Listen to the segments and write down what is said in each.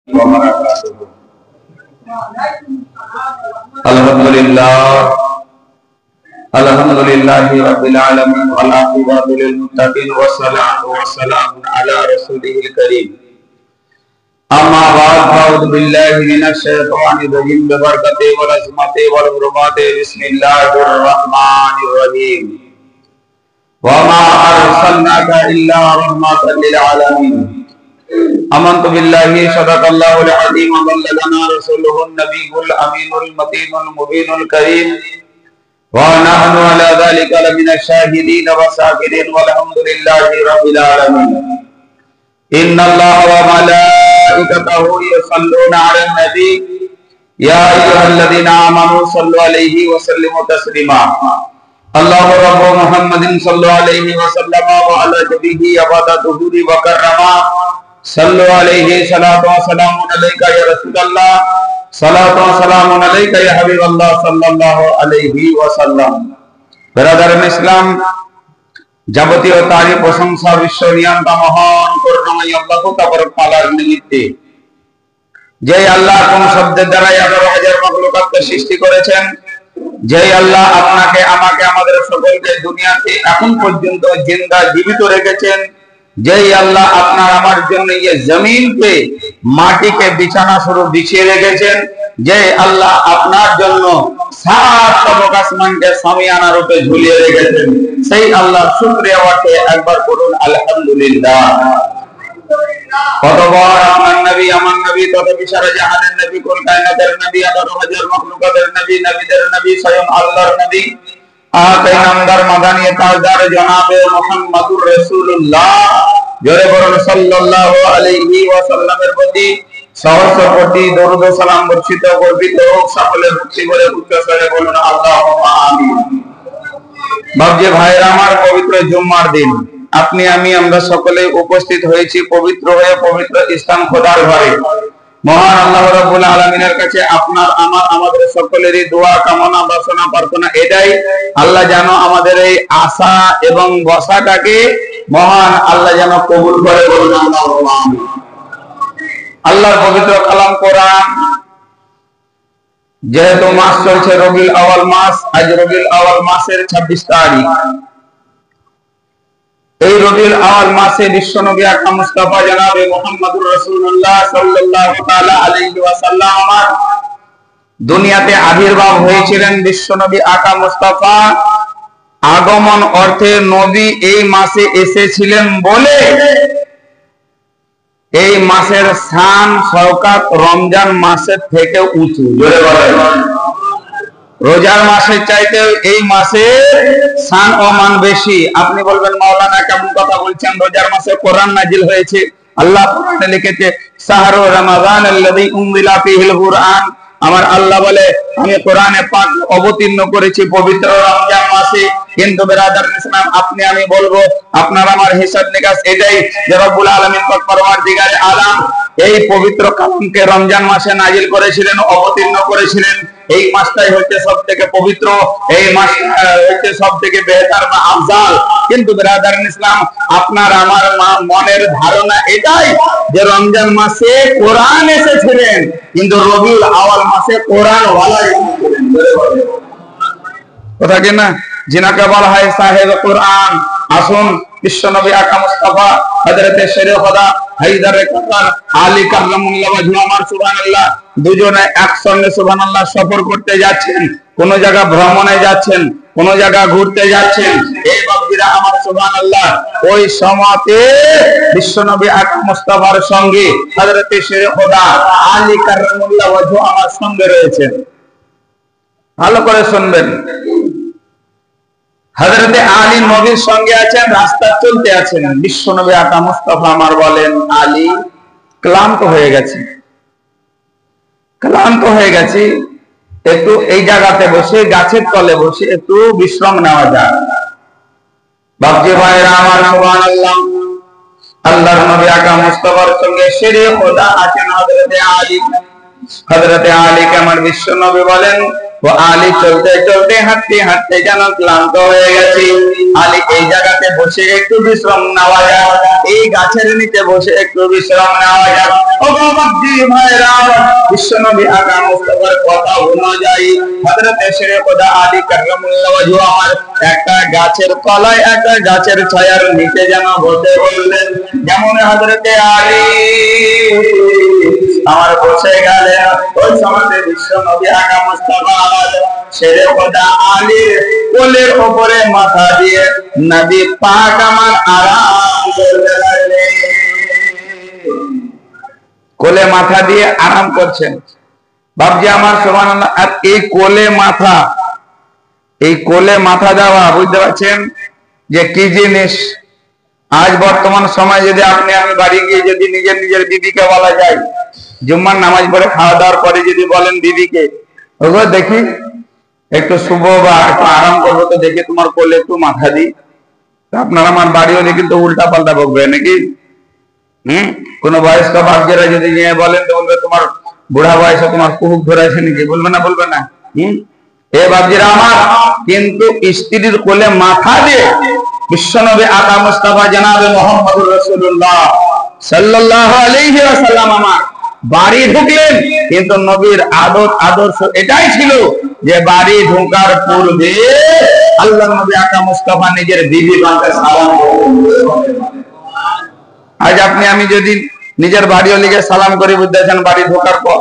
وبركاته. الحمد لله رب العالمين والعاقبة للمتقين والصلاة والسلام على رسوله الكريم. أما بعد فأعوذ بالله من الشيطان الرجيم ببركته والعظمته والحرمات بسم الله الرحمن الرحيم. وما أرسلناك إلا رحمة للعالمين. آمنت بالله صدق الله العظيم وبلغنا رسوله النبي الأمين المتين المبين الكريم ونحن على ذلك لمن الشاهدين والشاكرين والحمد لله رب العالمين. إن الله وملائكته يصلون على النبي يا أيها الذين آمنوا صلوا عليه وسلموا تسليما. الله رب محمد صلى عليه وسلم وعلى جبيه أبدا ظهور وكرما صلوا عليه صلاة وسلام عليك يا رسول الله صلاة وسلام عليك يا حبيب الله صلى الله عليه وسلم. Brother ইসলাম, যাবতীয় তারিফ প্রশংসা বিশ্ব নিয়ন্তা মহান করুণাময় আল্লাহ তাবারক তাআলার নিমিত্তে, যে আল্লাহ কোন শব্দের দ্বারা 11,000 মাখলুকাতকে সৃষ্টি করেছেন, যে আল্লাহ আপনাকে আমাকে আমাদের সকলকে দুনিয়াতে এখন পর্যন্ত জিন্দা জীবিত রেখেছেন, যেই আল্লাহ আপনার আমার জন্য এই জমিনকে মাটিকে বিছানা স্বরূপ বিছিয়ে রেখেছেন, যে আল্লাহ আপনার জন্য সাত তবক আসমানকে সামিয়ানা রূপে ঝুলিয়ে রেখেছেন, সেই আল্লাহর শুকরিয়া ওয়াকে একবার করুন আলহামদুলিল্লাহ। কতবার আপনার নবী আমার নবী তত বিশারা জাহানের নবী কুল কায়নাতের নবী 11,000 মাখলুকাতের নবী নবীদের নবী স্বয়ং আল্লাহর নবী আকাই নামদার মাদানী তাজদার জনাবে মুহাম্মদুর রাসূলুল্লাহ জোরে বলুন সাল্লাল্লাহু আলাইহি ওয়াসাল্লামের প্রতি সহস্র কোটি দরুদ ও সালাম বর্ষিত গর্বিত হোক। সকলে ভক্তি করে উচ্চস্বরে বলুন আল্লাহুম্মা আমিন। বাবজি ভাইরা আমার, পবিত্র জুম্মার দিন আপনি আমি আমরা সকলে উপস্থিত হয়েছি পবিত্র হয়ে পবিত্র ইসলাম খোদার ঘরে। মহান আল্লাহ রাব্বুল আলামিনের কাছে আপনার আমার আমাদের সকলেরই দোয়া কামনা বাসনা প্রার্থনা এটাই, আল্লাহ যেন আমাদের এই আশা এবং বসাটাকে মহান আল্লাহ যেন কবুল করে। বলুন আল্লাহুম্মা আমিন। আল্লাহর পবিত্র কালাম কোরআন, যেহেতু মাস চলছে রবিউল আউয়াল মাস, আজ রবিউল আউয়াল মাসের 26 তারিখ। এই রবিউল আউয়াল মাসে বিশ্বনবী আকরাম মুস্তাফা জনাবে মুহাম্মদুর রাসূলুল্লাহ সাল্লাল্লাহু তাআলা আলাইহি ওয়াসাল্লাম আমার দুনিয়াতে আবির্ভাব হয়েছিলেন। বিশ্বনবী আকরাম মুস্তাফা আগমন অর্থে নবী এই মাসে এসেছিলেন বলে এই মাসের শান শওকত রমজান মাসের থেকে উঁচু। জোরে বলেন, রোজার মাসের চাইতে এই মাসে শান ও মান বেশি। আপনি বলবেন মাওলানা কেমন কথা বলছেন, রোজার মাসে কোরআন নাজিল হয়েছে। আল্লাহ কোরআনে লিখেছে শাহরু রমাদান আল্লাযী উনজিলা ফীহিল কুরআন। আমার আল্লাহ বলে আমি কোরআনে পাক অবতীর্ণ করেছি পবিত্র রমজান মাসে। কিন্তু বিরাদার ইসলাম, আপনি আমি বলবো আপনার আমার হিসাব নিকাশ এটাই যে রব্বুল আলামিন পাক পরওয়ারদিগারে আলাম এই পবিত্র কালামকে রমজান মাসে নাজিল করেছিলেন, অবতীর্ণ করেছিলেন। এই মাসটাই হচ্ছে সবথেকে পবিত্র, এই মাস হচ্ছে সবথেকে বেহতার বা আফজাল। কিন্তু বিরাদার ইসলাম, আপনার আমার মনের ধারণা এটাই যে রমজান মাসে কোরআন এসেছিলেন, কিন্তু রবিউল আউয়াল মাসে কোরআন ওয়ালাই এসেছিলেন। কথা কি না? যিনাকে বলা হয় সাহেব কোরআন। আসুন বিশ্বনবী আকরাম মুস্তাফা হযরতে শেরে খোদা হায়দারে কাকার আলী কাররামুল্লাহ ওয়াজহু আমার সুবহানাল্লাহ দুজনে একসঙ্গে সুবহানাল্লাহ সফর করতে যাচ্ছেন, কোন জায়গা ভ্রমণে যাচ্ছেন, কোন জায়গা ঘুরতে যাচ্ছেন। এই বাবজিরা আমার সুবহানাল্লাহ, ওই সময়তে বিশ্বনবী আকরাম মুস্তাফার সঙ্গে হযরতে শেরে খোদা আলী কাররামুল্লাহ ওয়াজহু আমার সঙ্গে রয়েছেন। ভালো করে শুনবেন, হযরতে আলী নবীর সঙ্গে আছেন, রাস্তা চলতে আছেন। বিশ্বনবী আকরাম মুস্তাফা আমার বলেন, আলী ক্লান্ত হয়ে গেছে, একটু এই জায়গাতে বসে গাছের তলে বসে একটু বিশ্রাম নেওয়া যায়। বাপজি ভাইরা আমার সুবহানাল্লাহ, আল্লাহর নবী আকরাম মুস্তাফার সঙ্গে শেরে খোদা আছেন হযরতে আলী। হযরতে আলীকে আমার বিশ্ব নবী বলেন, ও আলী চলতে চলতে হাঁটতে হাঁটতে যেন ক্লান্ত হয়ে গেছি, আলী এই জায়গাতে বসে একটু বিশ্রাম নেওয়া যাক, এই গাছের নিচে বসে একটু বিশ্রাম নেওয়া যাক। ও বাবাজি ভাইরা, বিশ্ব নবী আকা মুস্তাফার কথা অনুযায়ী হযরতে শেরে খোদা আলী কাররামুল্লাহ ওয়াজহু আমার একটা গাছের তলায়, একটা গাছের ছায়ার নিচে যেন বসে বললেন। যেমন হযরতে আলী আমার বসে গেলেন, ওই সময় বিশ্ব নবী আকা মুস্তাফা শেরে খোদা আলীর কোলের উপরে মাথা দিয়ে নবী পাক আমার আরাম করতে লাগলেন। কোলে মাথা দিয়ে আরাম করছেন বাবজি আমার, সুবহানাল্লাহ। আর এই কোলে মাথা, এই কোলে মাথা দেওয়া, বুঝতে পারছেন যে কি জিনিস? আজ বর্তমান সময় যদি আপনি আমি বাড়ি গিয়ে যদি নিজের বিবিকে বলা যায়, জুম্মার নামাজ পড়ে খাওয়া দাওয়ার পরে যদি বলেন বিবিকে, ওগো দেখি একটু শুভ বা একটু আরাম করবো, তো দেখি তোমার কোলে একটু মাথা দিই, আপনার আমার বাড়িও কিন্তু উল্টা পাল্টা বকবে নাকি? কোন বয়স্ক বাপজেরা যদি নিয়ে বলেন, তো বলবে তোমার বুড়া বয়সে তোমার কুহুক ধরেছে নাকি, বলবে না? বলবে না? এ বাপজেরা আমার, কিন্তু স্ত্রীর কোলে মাথা দিয়ে বিশ্বনবী আকা মুস্তাফা জনাবে মুহাম্মদুর রাসূলুল্লাহ সাল্লাল্লাহু আলাইহি ওয়াসাল্লাম আমার বাড়ি ঢুকলেন, কিন্তু নবীর আদর্শ এটাই ছিল যে বাড়ি ঢোকার পূর্বে আল্লাহর নবী আকা মুস্তাফা নিজের বিবিকে সালাম করতেন। আজ আপনি আমি যদি নিজের বাড়িওয়ালিকে সালাম করি, বুঝতেছেন, বাড়ি ঢোকার পর,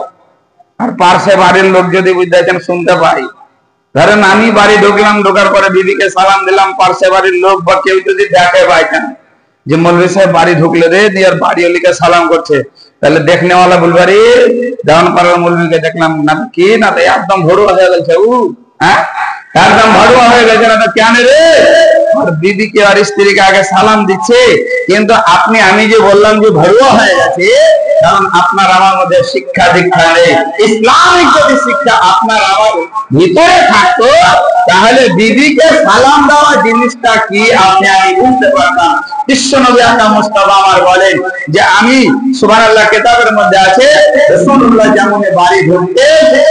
আর পার্শ্বে বাড়ির লোক যদি বুঝতেছেন শুনতে পাই, ধরেন আমি বাড়ি ঢুকলাম, ঢোকার পরে বিবিকে সালাম দিলাম, পার্শ্বে বাড়ির লোক বা কেউ যদি দেখে পাইছেন যে মৌলভী সাহেব বাড়ি ঢুকলে রে নিজের বাড়িওয়ালিকে সালাম করছে, তাহলে দেখনেওয়ালা বলবে, রে দেওয়ান পাড়ার মৌলভীকে দেখলাম না কি, না তো একদম ভরুয়া হয়ে গেছে, একদম ভরুয়া হয়ে গেছে, না তো কেন রে আর বিবিকে আর স্ত্রীকে আগে সালাম দিচ্ছে। কিন্তু আপনি আমি যে বললাম যে ভরুয়া হয়ে গেছে, কারণ আপনার আমার মধ্যে শিক্ষা দীক্ষা নেই। ইসলামিক যদি শিক্ষা আপনার আমার ভিতরে থাকতো, তাহলে বিবিকে সালাম দেওয়া জিনিসটা কি আপনি আমি বুঝতে পারতাম। বিশ্বনবী আকা মুস্তাফা আমার বলেন যে আমি, সুবহানাল্লাহ, কিতাবের মধ্যে আছে রাসূলুল্লাহ যেমন বাড়ি ঢুকতে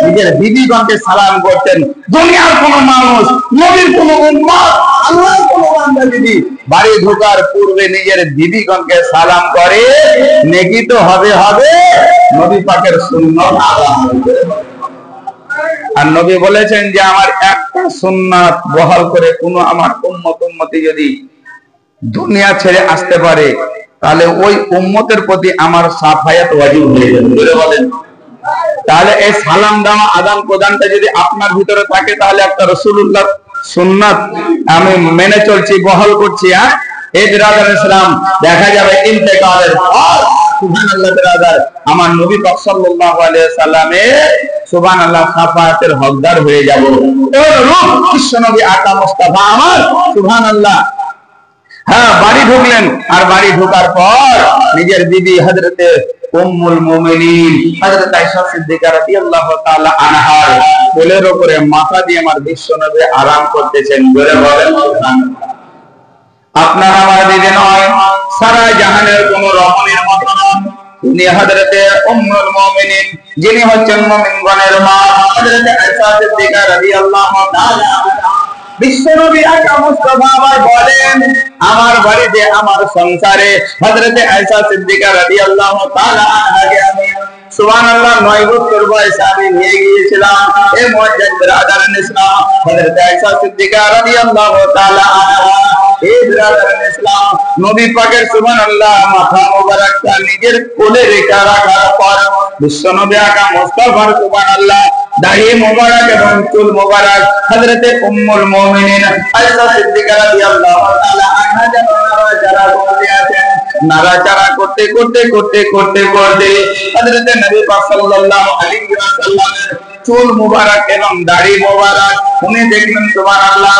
নিজের বিবিগণকে সালাম করতেন। দুনিয়ার কোন মানুষ, নবীর কোন উম্মত, আল্লাহর কোন বান্দা যদি বাড়ি ঢোকার পূর্বে নিজের বিবিগণকে সালাম করে, নেকি তো হবে, নবী পাকের সুন্নাত আদায় হবে। আর নবী বলেছেন যে আমার একটা সুন্নাত বহাল করে কোন আমার উম্মতি যদি দুনিয়া ছেড়ে আসতে পারে, তাহলে ওই উম্মতের প্রতি আমার সাফায়াত ওয়াজিব হয়ে যাবে। বলেন, তাহলে এই সালাম দেওয়া আদান প্রদানটা যদি আপনার ভিতরে থাকে, তাহলে একটা রাসূলুল্লাহর সুন্নাত আমি মেনে চলছি, বহাল করছি। এই বিরাদার ইসলাম দেখা যাবে ইন্তেকালের পর, সুবহানাল্লাহ বিরাদার, আমার নবী পাক সাল্লাল্লাহু আলাইহি সাল্লামের সুবহানাল্লাহ সাফায়াতের হকদার হয়ে যাব। ওই রূপ বিশ্বনবী আকা মুস্তাফা আমার সুবহানাল্লাহ বাড়ি ঢুকলেন, আর বাড়ি ঢোকার পর নিজের বিবি হযরতে উম্মুল মুমিনিন হযরত আয়েশা সিদ্দিকা রাদিয়াল্লাহু তাআলা আনহার কোলের উপরে মাথা দিয়ে আমার বিশ্বনবী আরাম করতেছেন। বলে বলেন সুবহানাল্লাহ। আপনার আমার দিদি নয়, সারা জাহানের কোন রমণীর মতো নন, তিনি হযরতে উম্মুল মুমিনিন, যিনি হচ্ছেন মুমিনগণের মা হযরত আয়েশা সিদ্দিকা রাদিয়াল্লাহু তাআলা। বিশ্বনবী আকা মুস্তাফা আবার বলেন, আমার বাড়িতে আমার সংসারে হযরতে আয়েশা সিদ্দিকা রাদিয়াল্লাহু তাআলা আনহাকে আমি সুবহানাল্লাহ 9 বছর বয়সে আমি নিয়ে গিয়েছিলাম। এই মুআজ্জাজ বিরাদারান ইসলাম হযরতে আয়েশা সিদ্দিকা রাদিয়াল্লাহু তাআলা আনহা, এই বিরাদারান ইসলাম নবী পাকের সুবহানাল্লাহ মাথা মোবারকটা নিজের কোলে রেখে রাখার পর বিশ্বনবী আকা মুস্তাফার সুবহানাল্লাহ দাড়ি মোবারক এবং চুল মোবারক হযরতে উম্মুল মুমিনিন আয়েশা সিদ্দিকা রাদিয়াল্লাহু তাআলা আনহা যেন নাড়াচাড়া করতে আছেন। নাড়াচাড়া করতে হযরতে নবী পাক সাল্লাল্লাহু আলাইহি ওয়াসাল্লামের চুল মোবারক এবং দাড়ি মোবারক উনি দেখলেন সুবহানাল্লাহ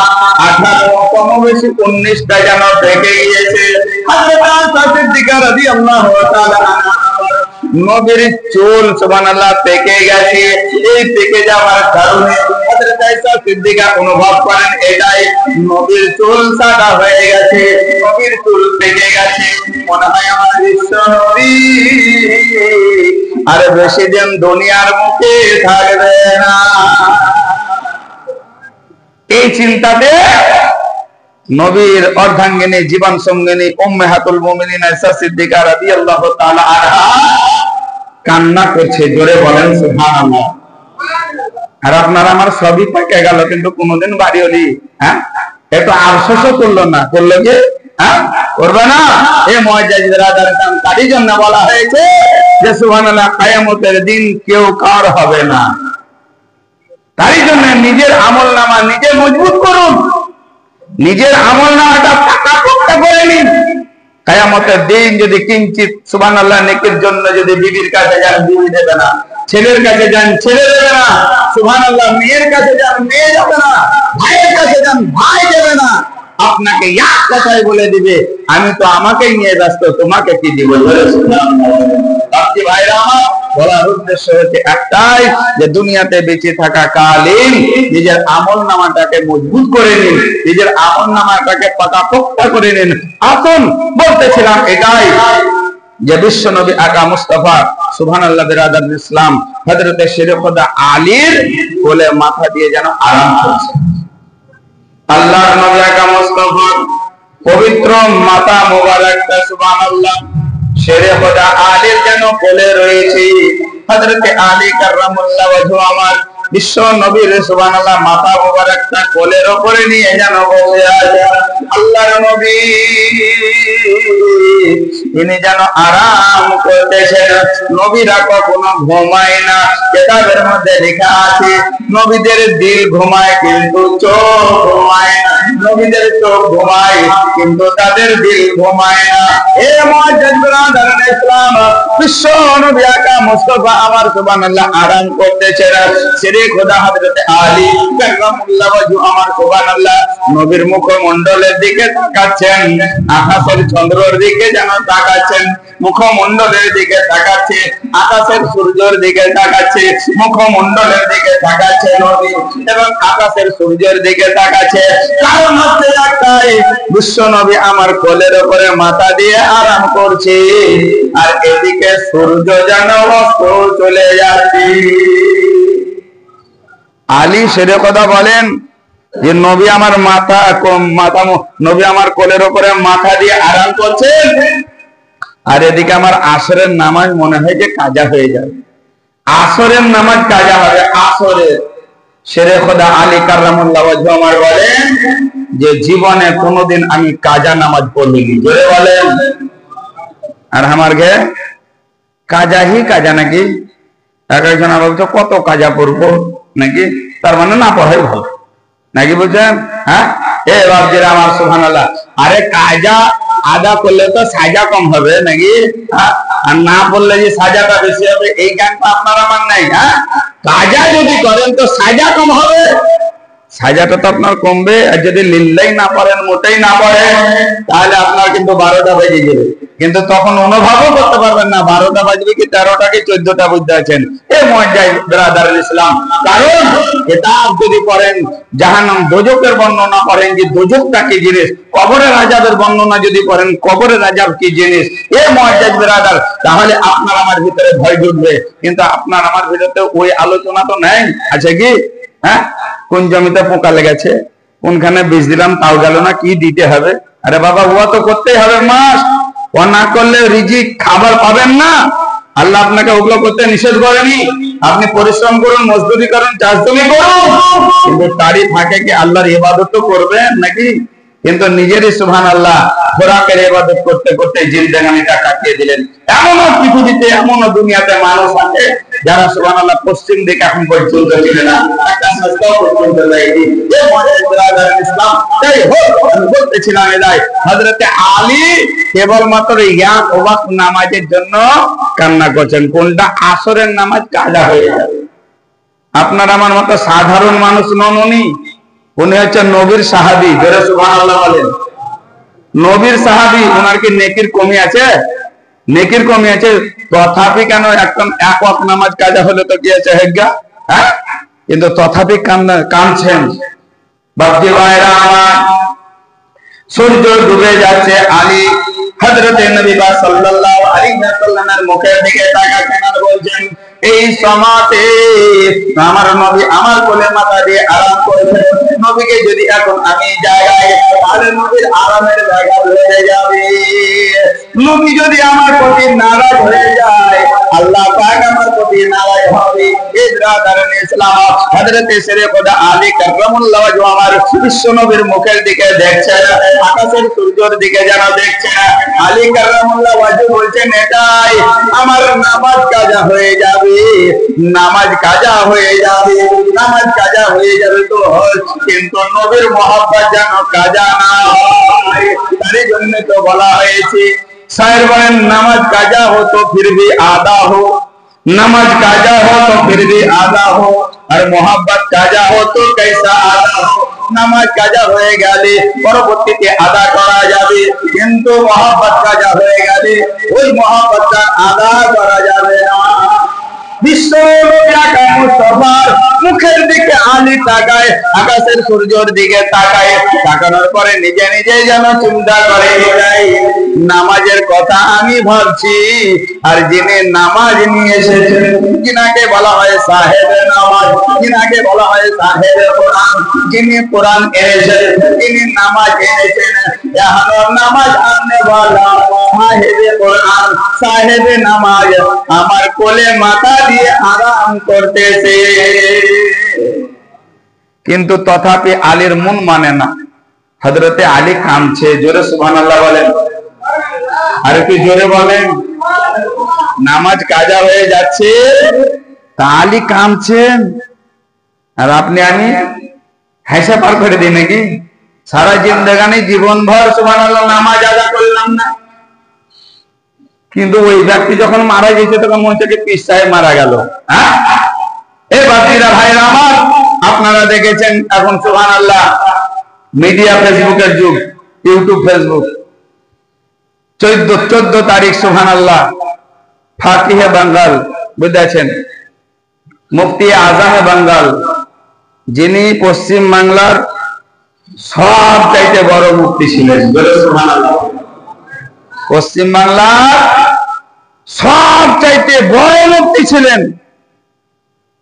18 কম বেশি 19টা যেন থেকে গিয়েছে। হযরত আয়েশা সিদ্দিকা রাদিয়াল্লাহু তাআলা আনহা নবীর চুল সুবহানাল্লাহ পেকে গেছে। এই পেকে যাওয়ার কারণে হযরত আয়েশা সিদ্দিকা অনুভব করেন এটাই নবীর চুল সাদা হয়ে গেছে, নবীর চুল পেকে গেছে। মনে হয় আমার বিশ্ব নবী আর বেশি দিন দুনিয়ার মুখে থাকবে না। এই চিন্তাতে নবীর অর্ধাঙ্গিনী জীবন সঙ্গিনী উম্মাহাতুল মুমিনিন আয়েশা সিদ্দিকা রাদিয়াল্লাহু তাআলা আনহা কান্না করছে, জোরে বলেন সুবহানাল্লাহ। আর আপনার আমার সবই পাকে গেল, কিন্তু কোনদিন বাড়ি হলি একটু আফসোসও করলো না, করলো কি করবে না। এই মুআজ্জাজ বিরাদার তারই জন্য বলা হয়েছে যে সুবহানাল্লাহ, কিয়ামতের দিন কেউ কার হবে না। তারই জন্য নিজের আমলনামা নিজে মজবুত করুন, নিজের আমলনামাটা পাকাপোক্ত করে নিন। কিয়ামতের দিন যদি কিঞ্চিত সুবহানাল্লাহ নেকির জন্য যদি বিবির কাছে যান, বিবি দেবে না। ছেলের কাছে যান, ছেলে দেবে না। সুবহানাল্লাহ, মেয়ের কাছে যান, মেয়ে যাবে না। ভাইয়ের কাছে যান, ভাই দেবে না। আপনাকে এক কথাই বলে দিবে, আমি তো আমাকেই নিয়ে ব্যস্ত, তোমাকে কি দিব। ভাইরা আমার, বলার উদ্দেশ্য হচ্ছে একটাই, যে দুনিয়াতে বেঁচে থাকা কালীন নিজের আমলনামাটাকে মজবুত করে নিন, নিজের আমলনামাটাকে পাকাপোক্ত করে নিন। আসুন, বলতেছিলাম এটাই যে বিশ্ব নবী আকা মুস্তাফা সুবহানাল্লাহ বিরাদার ইসলাম হযরত শেরে খোদা আলীর কোলে মাথা দিয়ে যেন আরাম করছে। আল্লাহর নবী আকা মুস্তাফা পবিত্র মাথা মোবারকটা সুবহানাল্লাহ শেরে খোদা আলীর যেন কোলে রয়েছে। হযরত আলী কাররামাল্লাহু ওয়াজহু আমার বিশ্ব নবীর সুবহানাল্লাহ মাথা মোবারকটা কোলের উপরে নিয়ে যেন বসে আছে। আল্লাহর নবী তিনি যেন আরাম করতেছেন। নবীরা কখনো ঘুমায় না। কিতাবের মধ্যে লেখা আছে নবীদের দিল ঘুমায় কিন্তু চোখ ঘুমায় না। নবীদের চোখ ঘুমায় কিন্তু তাদের দিল ঘুমায় না। এ মুআজ্জাজ বিরাদার ইসলাম, বিশ্ব নবী আকা মুস্তাফা আমার সুবহানাল্লাহ আরাম করতেছেন। শেরে খোদা হযরত আলী কাররামাল্লাহু ওয়াজহু আমার সুবহানাল্লাহ নবীর মুখমণ্ডলের দিকে তাকাচ্ছেন, আকাশের চন্দ্রের দিকে যেন তাকাচ্ছেন, মুখমণ্ডলের দিকে তাকাচ্ছে, আকাশের সূর্যের দিকে তাকাচ্ছে, মুখমণ্ডলের দিকে তাকাচ্ছে নবী এবং আকাশের সূর্যের দিকে তাকাচ্ছে। কারণ হচ্ছে একটাই, বিশ্ব নবী আমার কোলের উপরে মাথা দিয়ে আরাম করছে, আর এদিকে সূর্য যেন অস্ত চলে যাচ্ছে। আলী শেরে কথা বলেন যে নবী আমার নবী আমার কোলের উপরে মাথা দিয়ে আরাম করছেন, আর এদিকে আমার আসরের নামাজ মনে হয় যে কাজা হয়ে যাবে। আসরের নামাজ কাজা হবে। আসরের শেরে খোদা আলী কাররামাল্লাহু ওয়াজহু আমার বলেন যে জীবনে কোনোদিন আমি কাজা নামাজ পড়িনি। জোরে বলেন। আর আমার গে কাজা হি কাজা নাকি? একজন বলছে কত কাজা পড়বো নাকি, তার মানে না পড়াই ভালো নাকি, বুঝছেন? হ্যাঁ, এ বাবজিরা আমার সুবহানাল্লাহ, আরে কাজা আদা করলে তো সাজা কম হবে নাকি, আর না বললে যে সাজাটা বেশি হবে, এই জ্ঞানটা আপনার আমার নাই। হ্যাঁ, কাজা যদি করেন তো সাজা কম হবে, সাজাটা তো আপনার কমবে। আর যদি লিল্লাহি না পড়েন, মোটেই না পড়েন, তাহলে আপনার কিন্তু 12টা বেজে যাবে, কিন্তু তখন অনুভবও করতে পারবেন না 12টা বাজবে কি 13টা কি 14টা বুঝতে আছেন। এ মুআজ্জাজ বিরাদার ইসলাম, কারণ কিতাব যদি পড়েন, জাহান্নাম দোজখের বর্ণনা পড়েন যে দোজখটা কি জিনিস, কবরের আযাবের বর্ণনা যদি পড়েন কবরের আযাব কি জিনিস, এ মুআজ্জাজ বিরাদার, তাহলে আপনার আমার ভিতরে ভয় ঢুকবে। কিন্তু আপনার আমার ভিতরে ওই আলোচনা তো নেই, আছে কি? হ্যাঁ, কোন জমিতে পোকা লেগেছে, কোনখানে বীজ দিলাম তাও গেল না, কি দিতে হবে? আরে বাবা, ও তো করতেই হবে মাস, ও না করলে রিজিক খাবার পাবেন না। আল্লাহ আপনাকে ওগুলো করতে নিষেধ করেনি। আপনি পরিশ্রম করুন, মজদুরি করুন, চাষজমি করুন, কিন্তু তারই ফাঁকে কি আল্লাহর ইবাদত তো করবেন নাকি? কিন্তু নিজেরই সুবহানাল্লাহ খোরাকের ইবাদত করতে করতে জিন্দেগানিটা কাটিয়ে দিলেন। এমনও পৃথিবীতে, এমনও দুনিয়াতে মানুষ আছে যারা সুবহানাল্লাহ পশ্চিম দিকে এখন পর্যন্ত ছিল না, একটা সস্তাও পর্যন্ত যায়নি। এ মুআজ্জাজ ইসলাম, তাই হোক, আমি বলতেছিলাম এলাই হযরত আলী কেবলমাত্র এক ওয়াক্ত নামাজের জন্য কান্না করছেন। কোনটা? আসরের নামাজ কাজা হয়ে যাবে। আপনার আমার মতো সাধারণ মানুষ নন উনি, উনি হচ্ছেন নবীর সাহাবী। জোরে সুবহানাল্লাহ বলেন। নবীর সাহাবী, ওনার কি নেকির কমি আছে? নেকির কমি আছে। তথাপি কেন একদম এক ওয়াক্ত নামাজ কাজা হলে তো কি আছে হেজ্ঞা, হ্যাঁ, কিন্তু তথাপি কাঁদছেন। বাপজি ভাইরা আমার, সূর্য ডুবে যাচ্ছে, আলী হযরত নবী সাল্লাল্লাহু আলাইহি ওয়াসাল্লামের মুখের দিকে তাকাতেন আর বলছেন, এই সমাতে আমার নবী আমার কোলে মাথা দিয়ে আরাম করেছেন। নবীকে যদি এখন আমি জায়গায়, তাহলে নবীর আরামের জায়গা হয়ে যাবে। নবী যদি আমার প্রতি নারাজ হয়ে যায়, আল্লাহ পাক আমার প্রতি নারাজ হবে। ইসরাদারুল ইসলাম হযরত শেরে খোদা আলী কাররামুল্লাহ ওয়াজহু আমার বিশ্ব নবীর মুখের দিকে দেখছে, আকাশের সূর্যের দিকে যেন দেখছে। আলী কাররামুল্লাহ ওয়াজহু বলছেন, এটাই আমার নামাজ কাজা হয়ে যাবে, নামাজ কাজা হয়ে যাবে, নামাজ কাজা হয়ে যাবে তো কিন্তু নবীর মহব্বত যেন কাজা না হয়। তার জন্য তো বলা হয়েছে, शायर बने नमाज काजा हो तो फिर भी आधा हो, नमाज काजा हो तो फिर भी आधा हो, और मोहब्बत काजा हो तो कैसा आधा हो। नमाज काजा হয়ে গেলে পরবর্তীতে আদা করা যাবে, কিন্তু মোহব্বত কাজা হয়ে গেলে ওই মোহব্বতটা আদা করা যাবে না। বিশ্ব মুস্তাফার মুখের দিকে আলী তাকায়, আকাশের সূর্যের দিকে তাকায়, তাকানোর পরে নিজে নিজে যেন চিন্তা করে, নামাজের কথা আমি ভাবছি, আর যিনি নামাজ নিয়ে এসেছেন, যিনাকে বলা হয় সাহেবে নামাজ, যিনাকে বলা হয় সাহেবে কোরআন, যিনি কোরআন এনেছেন, যিনি নামাজ এনেছেন, নামাজ আননে वाला সাহেবে কোরআন, সাহেবে নামাজ আমার কোলে মাথা দিয়ে আরাম করতেছে। কিন্তু তথাপি আলীর মন মানে না। হযরতে আলী কাঁদছে, জোরে সুবহানাল্লাহ বলেন, আর একটু জোরে বলেন। নামাজ কাজা হয়ে যাচ্ছে, তা আলী কাঁদছেন, আর আপনি আমি হেসে পার করে দিই নাকি? সারা জিন্দেগানি জীবন ভর সুবহানাল্লাহ নামাজ আদা করলাম না, কিন্তু ওই ব্যক্তি যখন মারা গেছে তখন মনে হচ্ছে পীর সাহেব মারা গেল। এ বাতিরা ভাইরা আমার, আপনারা দেখেছেন এখন সুবহানাল্লাহ মিডিয়া ফেসবুকের যুগ, ইউটিউব ফেসবুক। 14 তারিখ সুবহানাল্লাহ ফাকিহে বাঙ্গাল বুঝেছেন, মুফতি আজমে বাঙ্গাল, যিনি পশ্চিম বাংলার সব চাইতে বড় মুফতি ছিলেন, সুবহানাল্লাহ। পশ্চিম বাংলার সব চাইতে বড় মুফতি ছিলেন,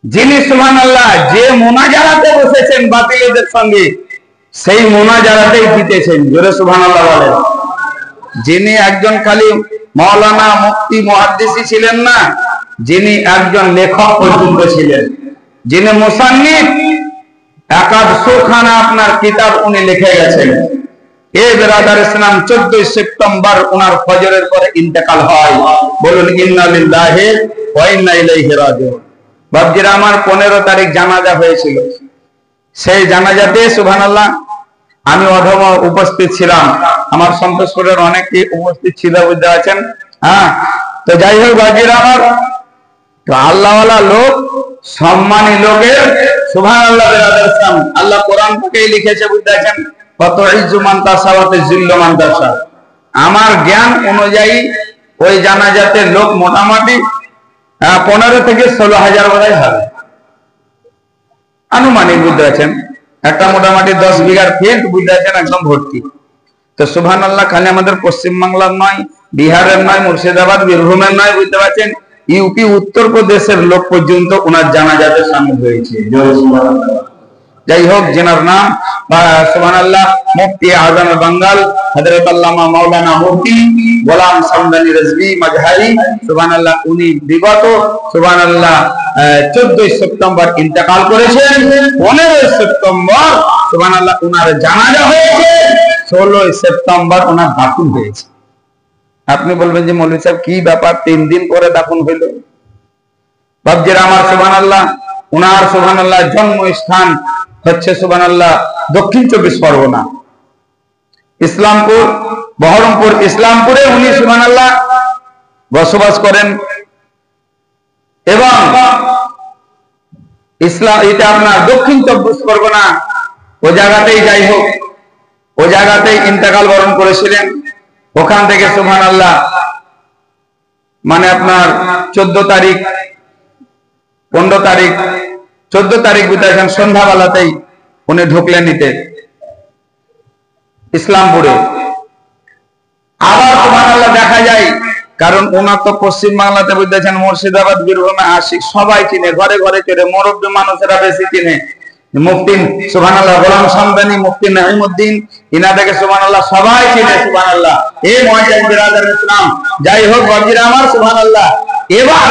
যিনি সুবহানাল্লাহ যে মুনাজারাতে বসেছেন বাতিলদের সঙ্গে, সেই মুনাজারাতেই জিতেছেন, জোরে সুবহানাল্লাহ বলেন। যিনি একজন খালি মাওলানা মুফতি মুহাদ্দিসি ছিলেন না, যিনি একজন লেখক পর্যন্ত ছিলেন, যিনি মুসান্নিফ, 150 খানা আপনার কিতাব উনি লিখে গেছেন। এ বেরাদার ইসলাম, 14 সেপ্টেম্বর ওনার ফজরের পরে ইন্তেকাল হয়। বলুন ইন্না লিল্লাহি ওয়া ইন্না ইলাইহি রাজিউন। বাপজিরা আমার 15 তারিখ জানাজা হয়েছিল, সেই জানাজাতে সুবহানাল্লাহ আমি অধম উপস্থিত ছিলাম, আমার সন্তোষপুরের অনেকে উপস্থিত ছিল, বুঝতে পারছেন। হ্যাঁ, তো যাই হোক বাপজিরা আমার, তো আল্লাহওয়ালা লোক, সম্মানী লোকের সুবহানাল্লাহ বেরাদার ইসলাম, আল্লাহ কোরআন থেকেই লিখেছে, বুঝতে পারছেন, কত ইজ্জু মান তাসা ওয়া তুযিল্লু মান তাসা। আমার জ্ঞান অনুযায়ী ওই জানাজাতে লোক মোটামুটি 15 থেকে 16,000 বোধহয় হবে, আনুমানিক, বুঝতে পারছেন। একটা মোটামুটি 10 বিঘার ফিল্ড, বুঝতে পারছেন, একদম ভর্তি। তো সুবহানাল্লাহ খালি আমাদের পশ্চিম বাংলার নয়, বিহারের নয়, মুর্শিদাবাদ বীরভূমের নয়, বুঝতে পারছেন, ইউপি উত্তরপ্রদেশের লোক পর্যন্ত ওনার জানাজাতে শামিল হয়েছে। যাই হোক, যেনার নাম সুবহানাল্লাহ মুফতি আজম বাঙ্গাল হযরত আল্লামা মাওলানা মুফতি গোলাম সামদানি রাজভী মাজহারি সুবহানাল্লাহ, উনি বিগত সুবহানাল্লাহ 14 সেপ্টেম্বর ইন্তেকাল করেছেন। 15 সেপ্টেম্বর সুবহানাল্লাহ ওনার জানাজা হয়েছে, 16 সেপ্টেম্বর ওনার দাফন হয়েছে। আপনি বলবেন যে মৌলভী সাহেব কি ব্যাপার, 3 দিন পরে দাফন হইল? বাপজিরা আমার সুবহানাল্লাহ, ওনার সুবহানাল্লাহ জন্মস্থান হচ্ছে সুবহানাল্লাহ দক্ষিণ 24 পরগনা, ইসলামপুর, বহরমপুর ইসলামপুরে উনি সুবহানাল্লাহ বসবাস করেন। এবং ইসলাম এটা আপনার দক্ষিণ 24 পরগনা, ও জায়গাতেই, যাই হোক, ও জায়গাতেই ইন্তেকাল বরণ করেছিলেন। ওখান থেকে সুবহানাল্লাহ মানে আপনার 14 তারিখ, 15 তারিখ, 14 তারিখ বুঝেছেন সন্ধ্যাবেলাতেই উনি ঢুকলেন নিতে ইসলামপুরে। আবার সুবহানাল্লাহ দেখা যায়, কারণ ওনার তো পশ্চিম বাংলাতে বুঝতেছেন মুর্শিদাবাদ, বীরভূমে, আশিক সবাই চিনে, ঘরে ঘরে চেনে, মুরব্বী মানুষেরা বেশি চিনে। মুফতি সুবহানাল্লাহ গোলাম সামদানি, মুফতি নাঈমউদ্দিন, ইনাদেরকে সুবহানাল্লাহ সবাই চিনে। সুবহানাল্লাহ। এই মুআজ্জাজ বিরাদার ইসলাম, যাই হোক বাজিরা আমার সুবহানাল্লাহ, এবার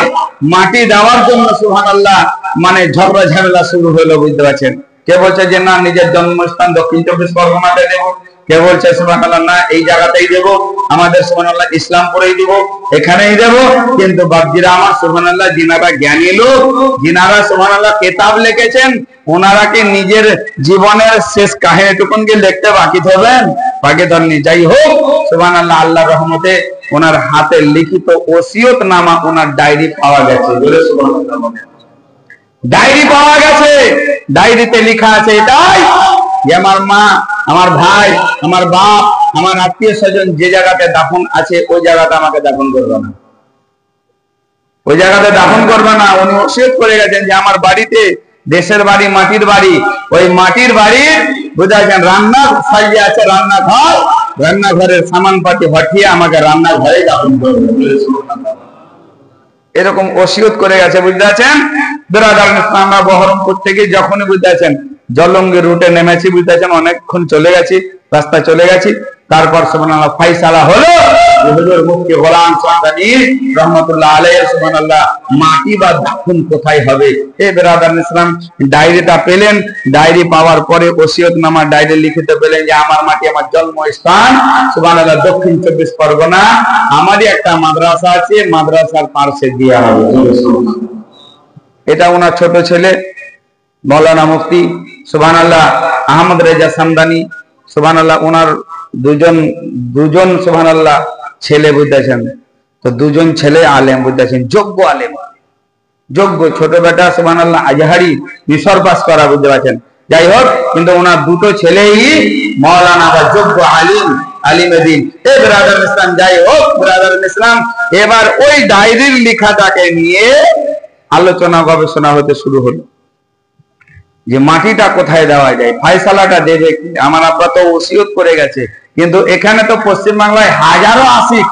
মাটি দেওয়ার জন্য সুবহানাল্লাহ মানে ঝগড়া ঝামেলা শুরু হলো, বুঝতে পারছেন। কে বলছে যে না নিজের জন্মস্থান দক্ষিণ চব্বিশ পরগনাতে দেব, কে বলছে সুবহানাল্লাহ না এই জায়গাতেই দেব, আমাদের সুবহানাল্লাহ ইসলামপুরেই দেব, এখানেই দেব। কিন্তু বাপজিরা আমার সুবহানাল্লাহ, যিনারা জ্ঞানী লোক, যিনারা সুবহানাল্লাহ কিতাব লিখেছেন, ওনারা কি নিজের জীবনের শেষ কাহিনীটুকুন কি লিখতে বাকি থাকবেন? বাকি ধরনি। যাই হোক সুবহানাল্লাহ, আল্লাহর রহমতে ওনার হাতে লিখিত ওসিয়তনামা, ওনার ডায়েরি পাওয়া গেছে। বলে সুবহানাল্লাহ, ডায়েরি পাওয়া গেছে। ডায়েরিতে লেখা আছে এটাই যে আমার মা, আমার ভাই, আমার বাপ, আমার আত্মীয় স্বজন যে জায়গাতে দাফন আছে ওই জায়গাতে আমাকে দাফন করবে না, ওই জায়গাতে দাফন করবে না। উনি ওসিয়ত করে গেছেন যে আমার বাড়িতে, দেশের বাড়ি মাটির বাড়ি, ওই মাটির বাড়ির বুঝাচ্ছেন রান্না সাইজে আছে রান্নাঘর, রান্নাঘরের সামান পাতি হটিয়ে আমাকে রান্নাঘরে দাফন করবে। এরকম ওসিয়ত করে গেছে, বুঝতে পারছেন। বিরাদার ইসলামরা বহরমপুর থেকে যখনই বুঝতে পারছেন জলঙ্গি রুটে নেমেছি, বুঝতে পারছেন অনেকক্ষণ চলে গেছি, রাস্তায় চলে গেছি। তারপর সুবহানাল্লাহ ফাইসালা হলো হুজুর মুফতি গোলাম সামদানি রহমাতুল্লাহ আলাইহি সুবহানাল্লাহ মাটি বা দাফন কোথায় হবে। এই বিরাদার ইসলাম ডায়েরিটা পেলেন, ডায়েরি পাওয়ার পরে ওসিয়তনামা ডায়েরি লিখিত পেলেন যে আমার মাটি, আমার জন্মস্থান সুবহানাল্লাহ দক্ষিণ চব্বিশ পরগনা, আমারই একটা মাদ্রাসা আছে, মাদ্রাসার পাশে দেওয়া হবে। এটা ওনার ছোট ছেলে মৌলানা মুফতি সুবহানাল্লাহ আহমদ রেজা সামদানি সুবহানাল্লাহ, ওনার দুজন সুবহানাল্লাহ ছেলে, বুঝতেছেন। তো দুজন ছেলে আলেম, বুঝতেছেন, যোগ্য আলেম, যোগ্য। ছোট বেটা সুবহানাল্লাহ আজহারি, মিশর পাস করা, বুঝতে পারছেন। যাই হোক, কিন্তু ওনার দুটো ছেলেই মৌলানা বা যোগ্য আলিম, আলিমে দ্বীন। এই বিরাদার ইসলাম, যাই হোক বিরাদার ইসলাম, এবার ওই ডায়েরির লেখাটাকে নিয়ে আলোচনা গবেষণা হতে শুরু হলো যে মাটিটা কোথায় দেওয়া যায়, ফায়সালাটা দেবে কি। আমার আব্বা তো ওসিয়ত করে গেছে, কিন্তু এখানে তো পশ্চিম বাংলায় হাজারো আশিক,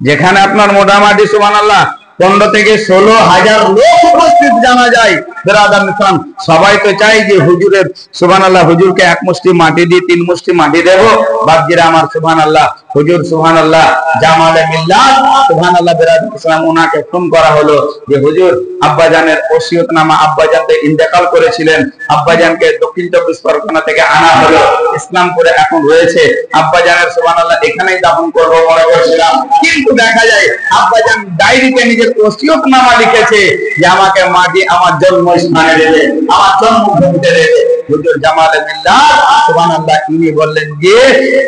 যেখানে আপনার মোটামুটি সুবহানাল্লাহ 15 থেকে 16,000 লোক উপস্থিত জানা যায়। বিরাদার ইসলাম, সবাই তো চাই যে হুজুরের সুবহানাল্লাহ, হুজুরকে এক মুষ্টি মাটি দিয়ে 3 মুষ্টি মাটি দেব। বাপজিরা আমার সুবহানাল্লাহ, হুজুর সুবহানাল্লাহ জামালে মিল্লাত সুবহানাল্লাহ, বিরাদার ইসলাম ওনাকে ফোন করা হলো যে হুজুর আব্বাজানের ওসিয়তনামা, আব্বাজান তো ইন্তেকাল করেছিলেন, আব্বাজানকে দক্ষিণ চব্বিশ পরগনা থেকে আনা হলো, ইসলামপুরে এখন রয়েছে, আব্বাজানের সুবহানাল্লাহ এখানেই দাফন করবো মনে করছিলাম। কিন্তু দেখা যায় আব্বাজান ডায়েরিতে নিজের ওসিয়তনামা লিখেছে যে আমাকে মাটি আমার জন্মস্থানে দেবে, আমার জন্মভূমিতে দেবে। হুজুর জামালে মিল্লাত সুবহানাল্লাহ ইনি বললেন যে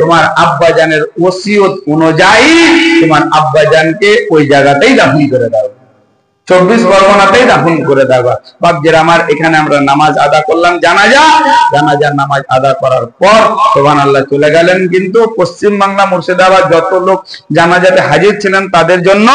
তোমার আব্বাজানের ওসিয়ত অনুযায়ী তোমার আব্বাজানকে ওই জায়গাতেই দাফন করে দাও, 24 পরগনাতেই দাফন করে দেওয়া। বাপজিরা আমার, এখানে আমরা নামাজ আদা করলাম, জানাজার নামাজ আদা করার পর সুবহানাল্লাহ চলে গেলেন। কিন্তু পশ্চিম বাংলা মুর্শিদাবাদ যত লোক জানাজাতে হাজির ছিলেন তাদের জন্য,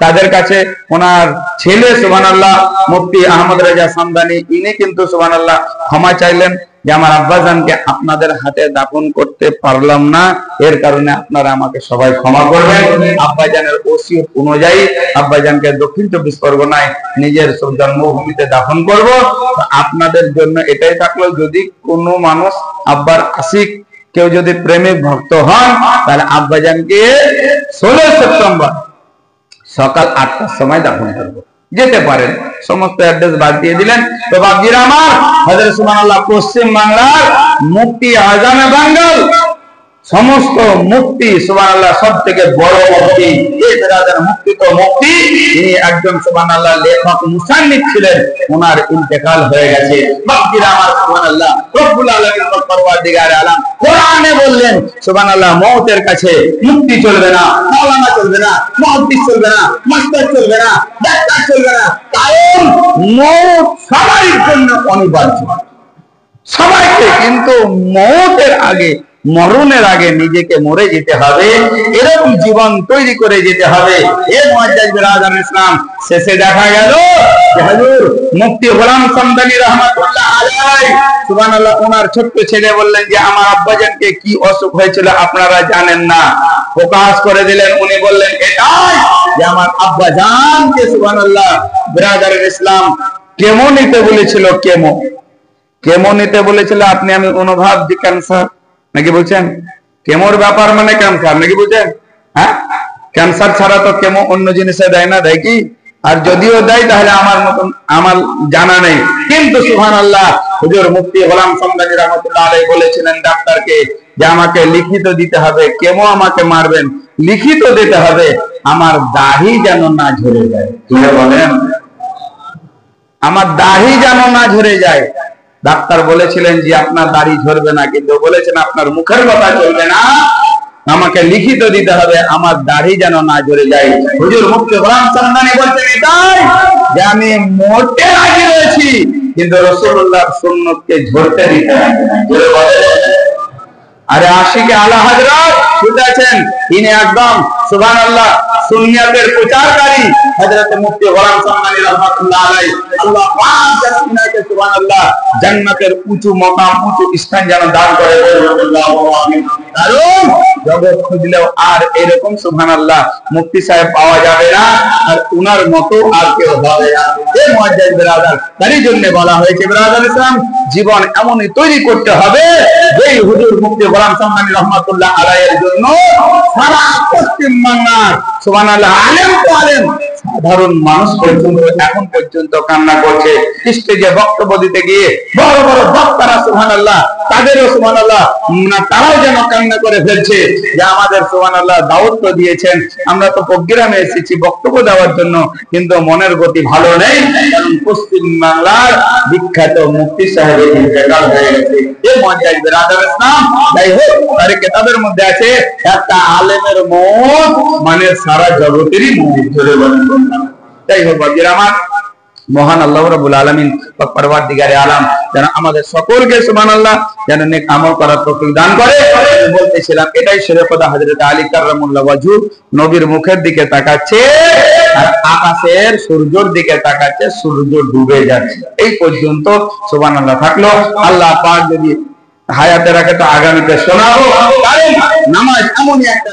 তাদের কাছে ওনার ছেলে সুবহানাল্লাহ মুফতি আহমদ রেজা সামদানি, ইনি কিন্তু সুবহানাল্লাহ ক্ষমা চাইলেন যে আমার আব্বাজানকে আপনাদের হাতে দাফন করতে পারলাম না, এর কারণে আপনারা আমাকে সবাই ক্ষমা করবেন। আব্বাজানের ওসিয়ত অনুযায়ী আব্বাজানকে দক্ষিণ চব্বিশ পরগনায় নিজের জন্মভূমিতে দাফন করব। আপনাদের জন্য এটাই থাকলো, যদি কোনো মানুষ আব্বার আশিক, কেউ যদি প্রেমিক ভক্ত হন, তাহলে আব্বাজানকে 16 সেপ্টেম্বর সকাল 8টার সময় দাফন করবো, যেতে পারেন। সমস্ত অ্যাড্রেস বাদ দিয়ে দিলেন। তো বাপজিরা আমার, হযরত সুবহানাল্লাহ পশ্চিম বাংলার মুফতি আজমে বাঙ্গাল, সমস্ত মুফতি সুবহানাল্লাহ সব থেকে বড় মুফতি, এই বিরাদার মুফতি তো মুফতি, তিনি একজন সুবহানাল্লাহ লেখক মুসান্নিফ ছিলেন, ওনার ইন্তেকাল হয়ে গেছে। বাপজিরা আমার সুবহানাল্লাহ, রব্বুল আলামিন পরওয়ারদিগার আলম কোরআনে বললেন সুবহানাল্লাহ মওতের কাছে মুফতি চলবে না, মাওলানা চলবে না, মুহাদ্দিস চলবে না, মাস্টার চলবে না, ডাক্তার চলবে না, কারণ মওত সবার জন্য অনিবার্য, সবাইকে। কিন্তু মওতের আগে, মরণের আগে নিজেকে মরে যেতে হবে, এরকম জীবন তৈরি করে যেতে হবে। এ মুআজ্জাজ বিরাদার ইসলাম, শেষে দেখা গেল হুজুর মুফতি গোলাম সামদানি রাহমাতুল্লাহ আলাইহি সুবহানাল্লাহ ওনার ছোট্ট ছেলে বললেন যে আমার আব্বাজানকে কি অসুখ হয়েছিল আপনারা জানেন না, প্রকাশ করে দিলেন। উনি বললেন এটাই যে আমার আব্বাজানকে সুবহানাল্লাহ ব্রাদারের ইসলাম কেমো নিতে বলেছিল, কেমো নিতে বলেছিল। আপনি আমি অনুভব যে ক্যান্সার নাকি বলছেন, কেমোর ব্যাপার মানে ক্যান্সার নাকি বুঝেন? হ্যাঁ, ক্যান্সার ছাড়া তো কেমো অন্য জিনিসে দেয় না, দেয় কি? আর যদিও দেয় তাহলে আমার মতন আমার জানা নেই। কিন্তু সুবহানাল্লাহ হুজুর মুফতি গোলাম সামদানি রাহমাতুল্লাহ আলাইহি বলেছিলেন ডাক্তারকে যে আমাকে লিখিত দিতে হবে, কেমো আমাকে মারবেন, লিখিত দিতে হবে, আমার দাড়ি যেন না ঝরে যায়। কি বলেন? আমার দাড়ি যেন না ঝরে যায়। ডাক্তার বলেছিলেন যে আপনার দাড়ি ঝরবে না, কিন্তু বলেছেন আপনার মুখের কথা চলবে না, আমাকে লিখিত দিতে হবে, আমার দাড়ি যেন না ঝরে যায়। হুজুর মুফতি গোলাম সামদানি বলছেন এটাই যে আমি মরতে রাজি রয়েছি, কিন্তু রাসূলুল্লাহর সুন্নতকে ঝরতে দিতে রাজি না। আরে আশিকে আলা হযরত শুনেছেন, তিনি একদম সুবহানাল্লাহ সুন্নাতের প্রচারকারী হযরত মুফতি গোলাম সামদানি রাহমাতুল্লাহ আলাইহি। আল্লাহ পাক জান্নাতে সুবহানাল্লাহ জান্নাতের উঁচু মাকাম, উঁচু স্থান যেন দান করে। আল্লাহু আমিন। কারণ জগৎ খুঁজলেও আর এরকম সুবহানাল্লাহ মুফতি সাহেব পাওয়া যাবে না, আর উনার মতো আর কেউ হবে না। এই মুআজ্জাজ ব্রাদার, তারই জন্য বলা হয়েছে ব্রাদার ইসলাম জীবন এমনই তৈরি করতে হবে যেই হুজুর মুফতি গোলাম সামদানি রাহমাতুল্লাহ আলাইহির জন্য সারা পশ্চিম বাংলার সুবহানাল্লাহ আলেম তো আলেম, সাধারণ মানুষ পর্যন্ত এখন পর্যন্ত কান্না করছে। স্টেজে বক্তব্য দিতে গিয়ে বড় বড় বক্তারা সুবহানাল্লাহ তাদেরও সুবহানাল্লাহ তারাও যেন কান্না করে ফেলছে যে আমাদের সুবহানাল্লাহ দাওয়াত তো দিয়েছেন, আমরা তো প্রোগ্রামে এসেছি বক্তব্য দেওয়ার জন্য, কিন্তু মনের গতি ভালো নেই, কারণ পশ্চিম বাংলার বিখ্যাত মুফতি সাহেবের ইন্তেকাল হয়ে গেছে। এই মুআজ্জাজ ব্রাদার ইসলাম, যাই হোক তার কিতাবের মধ্যে আছে একটা আলেমের মত মানে সারা জগতেরই মত ধরে বলেন। যাই হোক বাজির আমার, মহান আল্লাহ রাব্বুল আলামিন পাক পরওয়ারদিগারে আলাম যেন আমাদের সকলকে সুবহানাল্লাহ যেন নেক আমল করার তৌফিক দান করে। বলতেছিলাম এটাই শেরে খোদা হযরত আলী কাররামুল্লাহ ওয়াজহু নবীর মুখের দিকে তাকাচ্ছে আর আকাশের সূর্যের দিকে তাকাচ্ছে, সূর্য ডুবে যাচ্ছে। এই পর্যন্ত সুবহানাল্লাহ থাকলো। আল্লাহ পাক যদি হায়াতে রাখে তো আগামীতে শোনাবো। কারণ নামাজ এমনই একটা